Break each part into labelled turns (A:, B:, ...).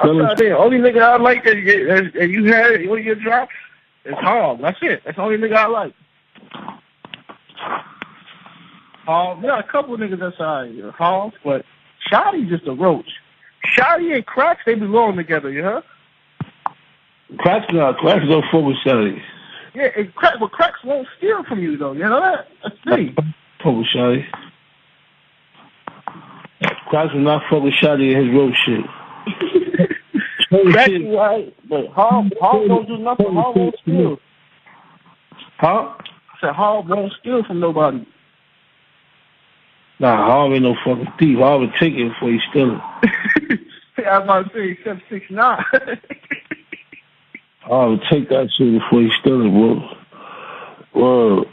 A: The only nigga I like that you had when you dropped is Hog. That's it. That's the only nigga I like. Yeah, a couple niggas that's alright. Hog, but Shotty's just a roach. Shotty and Cracks, they belong together, you heard?
B: Cracks don't fuck with Shotty.
A: Yeah, but Cracks won't steal from you, though. You know that? That's the thing.
B: Fuck with Shotty. Cracks will not fuck with Shotty and his roach shit.
A: Cracks is right, but Hog don't do nothing. Hog won't steal.
B: Huh?
A: I said Hog won't steal from nobody.
B: Nah, Hog ain't no fucking thief. Hog would take it before he steal it.
A: I was about to say, except 6ix9ine.
B: Hog would take that shit before he steal it, bro. Well,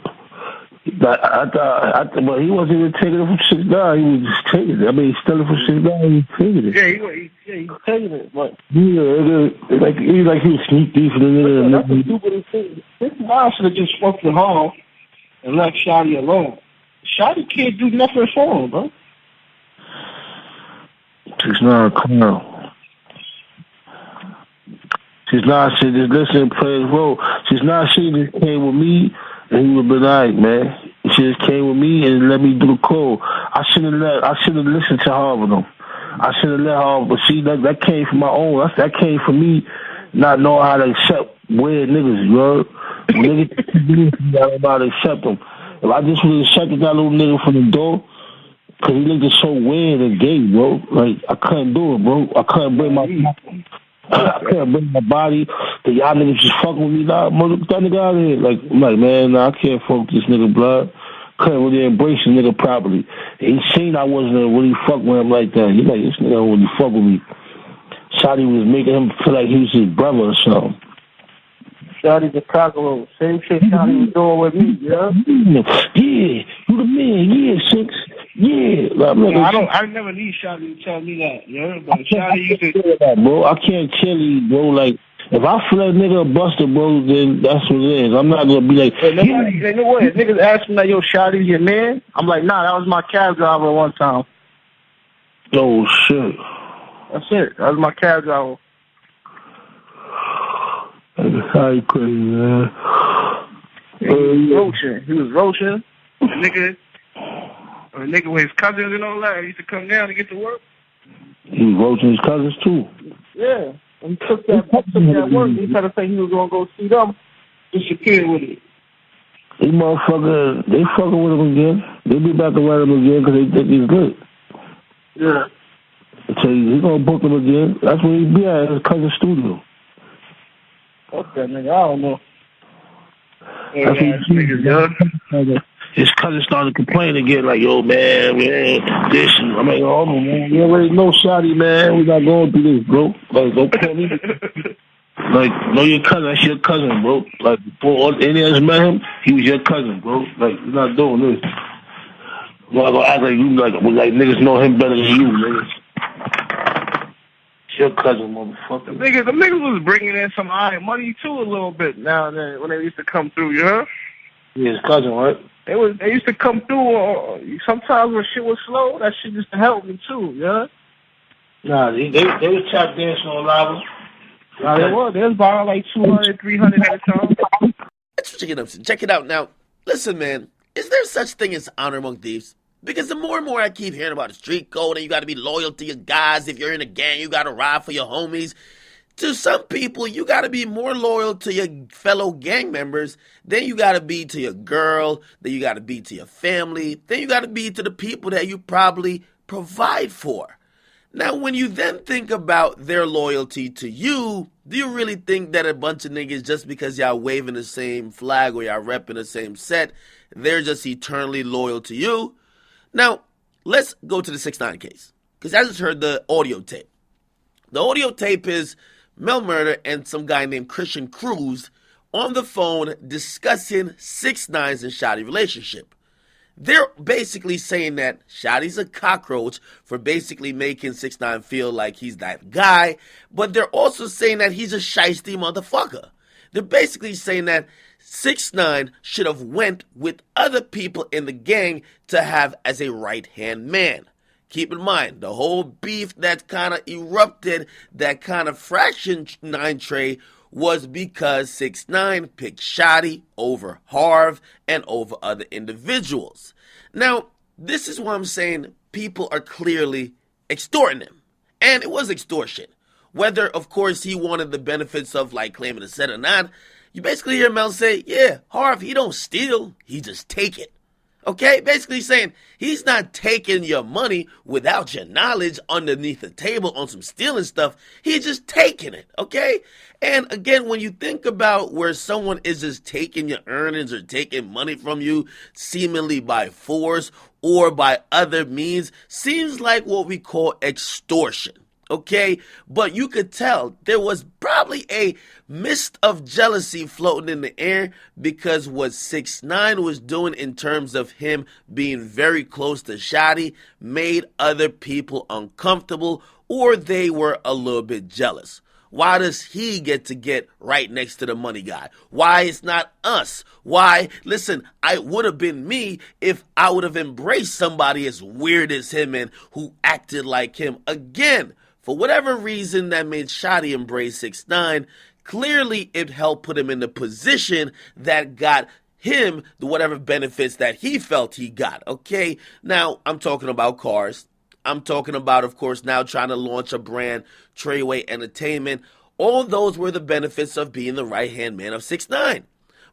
B: I thought, but he wasn't even taking it from 6ix9ine. He was just taking it. I mean, he stole it from 6ix9ine. He was taking it.
A: Yeah, he was taking it, but
B: he was sneak thief in the nigga.
A: That's the stupidest thing. 6ix9ine should have just fucked with Hog and left Shotty alone. Shotty can't do nothing for him, bro.
B: 6ix9ine, come on. 6ix9ine said, just listen and play his role. 6ix9ine should have just came with me, and he would have been alright, man. He should have came with me and let me do the call. I should have listened to Harvard, though. I should have let Harvard, but see, that came from my own. That came from me not knowing how to accept weird niggas, you know? Niggas, I don't know how to accept them. If I just would have accepted that little nigga from the door, because he looked so weird and gay, bro. Like, I couldn't do it, bro. I couldn't bring my body that y'all niggas just fucking with me. Nah, mother, that nigga out of here. Like, I'm like, man, nah, I can't fuck with this nigga blood. Couldn't really embrace the nigga properly. He seen I wasn't really fucking with him like that. He like, this nigga don't really fuck with me. Shotty was making him feel like he was his brother or something.
A: Shotty's a cockroach. Same shit Shotty was doing with me, yeah?
B: Yeah, you the man, yeah, 6. Yeah.
A: I never need Shotty to tell me that, yeah? But Shotty used to...
B: That, bro. I can't tell you, bro, like, if I feel that nigga a buster, bro, then that's what it is. I'm not gonna be like...
A: Hey, you know what? If niggas ask me, like, yo, Shotty's your man? I'm like, nah, that was my cab driver one time.
B: Oh, shit.
A: That's it. That was my cab driver.
B: How you crazy, man?
A: He was roaching. A nigga with his cousins and all that. He used to come down to get to work.
B: He was roaching his cousins, too.
A: Yeah. And he took that work. He tried to say he was going to go see them. Disappeared with it.
B: These motherfuckers, they fucking with him again. They be about to write him again because they think he's good.
A: Yeah.
B: I tell you, he's going to book him again. That's where he be at his cousin's studio.
A: Fuck that nigga, I don't know. His
B: cousin started complaining again, like, yo, man, this. I'm like, oh, man, you already know Shotty, man. We not going through this, bro. Like, don't call me. Like, know your cousin. That's your cousin, bro. Like, before any of us met him, he was your cousin, bro. Like, you're not doing this. I'm not gonna act like you, like niggas know him better than you, niggas. Your cousin, motherfucker.
A: The niggas was bringing in some money too a little bit now and then when they used to come through, you heard?
B: Yeah, his cousin, right?
A: They used to come through. Sometimes when shit was slow, that shit used to help me too, you heard?
B: Nah, they was tap dancing on lava.
A: Nah, they was. They was borrowing like 200, 300 at a time.
C: That's what you're gonna check it out now. Listen, man, is there such thing as honor among thieves? Because the more and more I keep hearing about the street code and you got to be loyal to your guys. If you're in a gang, you got to ride for your homies. To some people, you got to be more loyal to your fellow gang members than you got to be to your girl, than you got to be to your family, then you got to be to the people that you probably provide for. Now, when you then think about their loyalty to you, do you really think that a bunch of niggas, just because y'all waving the same flag or y'all repping the same set, they're just eternally loyal to you? Now, let's go to the 6ix9ine case, because I just heard the audio tape. The audio tape is Mel Murder and some guy named Christian Cruz on the phone discussing 6ix9ine's and Shotty relationship. They're basically saying that Shotty's a cockroach for basically making 6ix9ine feel like he's that guy, but they're also saying that he's a shiesty motherfucker. They're basically saying that 6ix9ine should have went with other people in the gang to have as a right-hand man. Keep in mind, the whole beef that kind of erupted, that kind of fractured 9 Trey, was because 6ix9ine picked Shotty over Harv and over other individuals. Now, this is why I'm saying people are clearly extorting him. And it was extortion. Whether, of course, he wanted the benefits of like claiming a set or not, you basically hear Mel say, yeah, Harv, he don't steal, he just take it. Okay, basically saying he's not taking your money without your knowledge underneath the table on some stealing stuff. He's just taking it, okay? And again, when you think about where someone is just taking your earnings or taking money from you seemingly by force or by other means, seems like what we call extortion. Okay, but you could tell there was probably a mist of jealousy floating in the air because what 6ix9ine was doing in terms of him being very close to Shotty made other people uncomfortable, or they were a little bit jealous. Why does he get right next to the money guy? Why it's not us? Why? Listen, I would have been me if I would have embraced somebody as weird as him and who acted like him. Again, for whatever reason that made Shotty embrace 6ix9ine, clearly it helped put him in the position that got him the whatever benefits that he felt he got, okay? Now, I'm talking about cars. I'm talking about, of course, now trying to launch a brand, Treyway Entertainment. All those were the benefits of being the right-hand man of 6ix9ine.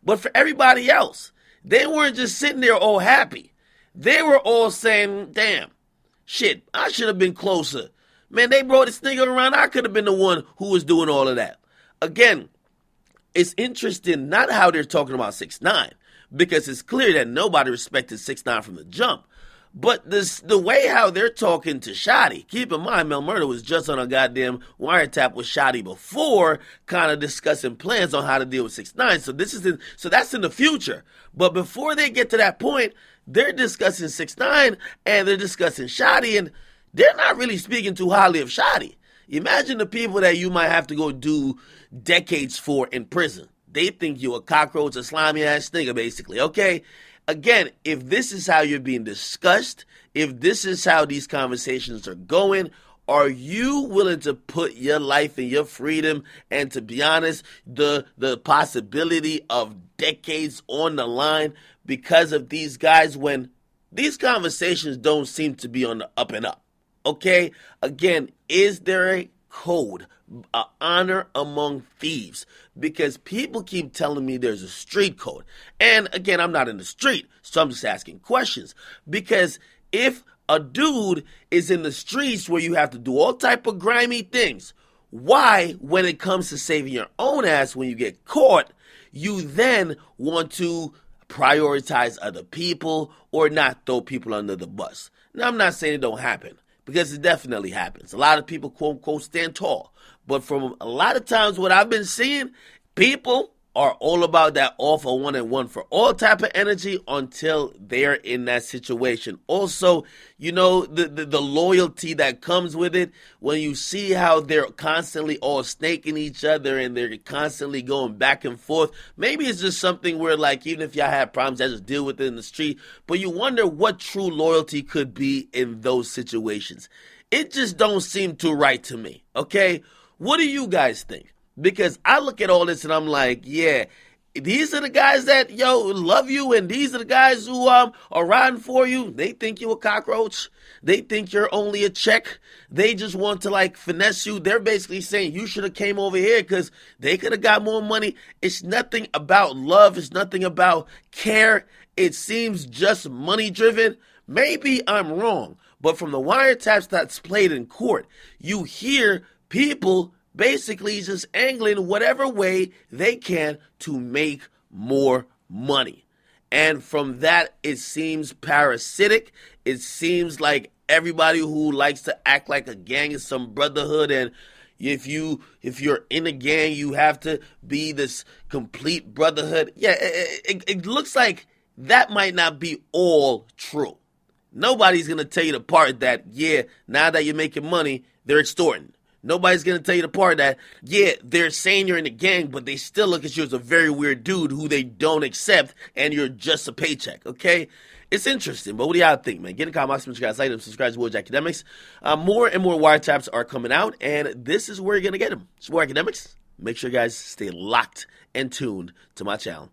C: But for everybody else, they weren't just sitting there all happy. They were all saying, damn, shit, I should have been closer. Man, they brought this nigga around. I could have been the one who was doing all of that. Again, it's interesting not how they're talking about 6ix9ine, because it's clear that nobody respected 6ix9ine from the jump. But the way how they're talking to Shotty, keep in mind, Mel Murder was just on a goddamn wiretap with Shotty before, kind of discussing plans on how to deal with 6ix9ine. So that's in the future. But before they get to that point, they're discussing 6ix9ine and they're discussing Shotty, and they're not really speaking too highly of Shotty. Imagine the people that you might have to go do decades for in prison. They think you a cockroach, a slimy ass nigga, basically, okay? Again, if this is how you're being discussed, if this is how these conversations are going, are you willing to put your life and your freedom and, to be honest, the possibility of decades on the line because of these guys when these conversations don't seem to be on the up and up? Okay, again, is there a code, an honor among thieves? Because people keep telling me there's a street code. And again, I'm not in the street, so I'm just asking questions. Because if a dude is in the streets where you have to do all type of grimy things, why, when it comes to saving your own ass when you get caught, you then want to prioritize other people or not throw people under the bus? Now, I'm not saying it don't happen, because it definitely happens. A lot of people, quote unquote, stand tall. But from a lot of times what I've been seeing, people are all about that all for one and one for all type of energy until they're in that situation. Also, you know, the loyalty that comes with it, when you see how they're constantly all snaking each other and they're constantly going back and forth. Maybe it's just something where, like, even if y'all have problems, I just deal with it in the street. But you wonder what true loyalty could be in those situations. It just don't seem too right to me, okay? What do you guys think? Because I look at all this and I'm like, yeah, these are the guys that, love you, and these are the guys who are riding for you. They think you're a cockroach. They think you're only a check. They just want to, like, finesse you. They're basically saying you should have came over here because they could have got more money. It's nothing about love. It's nothing about care. It seems just money-driven. Maybe I'm wrong, but from the wiretaps that's played in court, you hear people basically just angling whatever way they can to make more money. And from that, it seems parasitic. It seems like everybody who likes to act like a gang is some brotherhood, and if you're in a gang, you have to be this complete brotherhood. Yeah, it looks like that might not be all true. Nobody's going to tell you the part that, yeah, now that you're making money, they're extorting. Nobody's going to tell you the part that, yeah, they're saying you're in a gang, but they still look at you as a very weird dude who they don't accept, and you're just a paycheck, okay? It's interesting, but what do y'all think, man? Get in the comment box, make sure you guys like them, subscribe to Woods Academics. More and more wiretaps are coming out, and this is where you're going to get them. It's Woods Academics. Make sure you guys stay locked and tuned to my channel.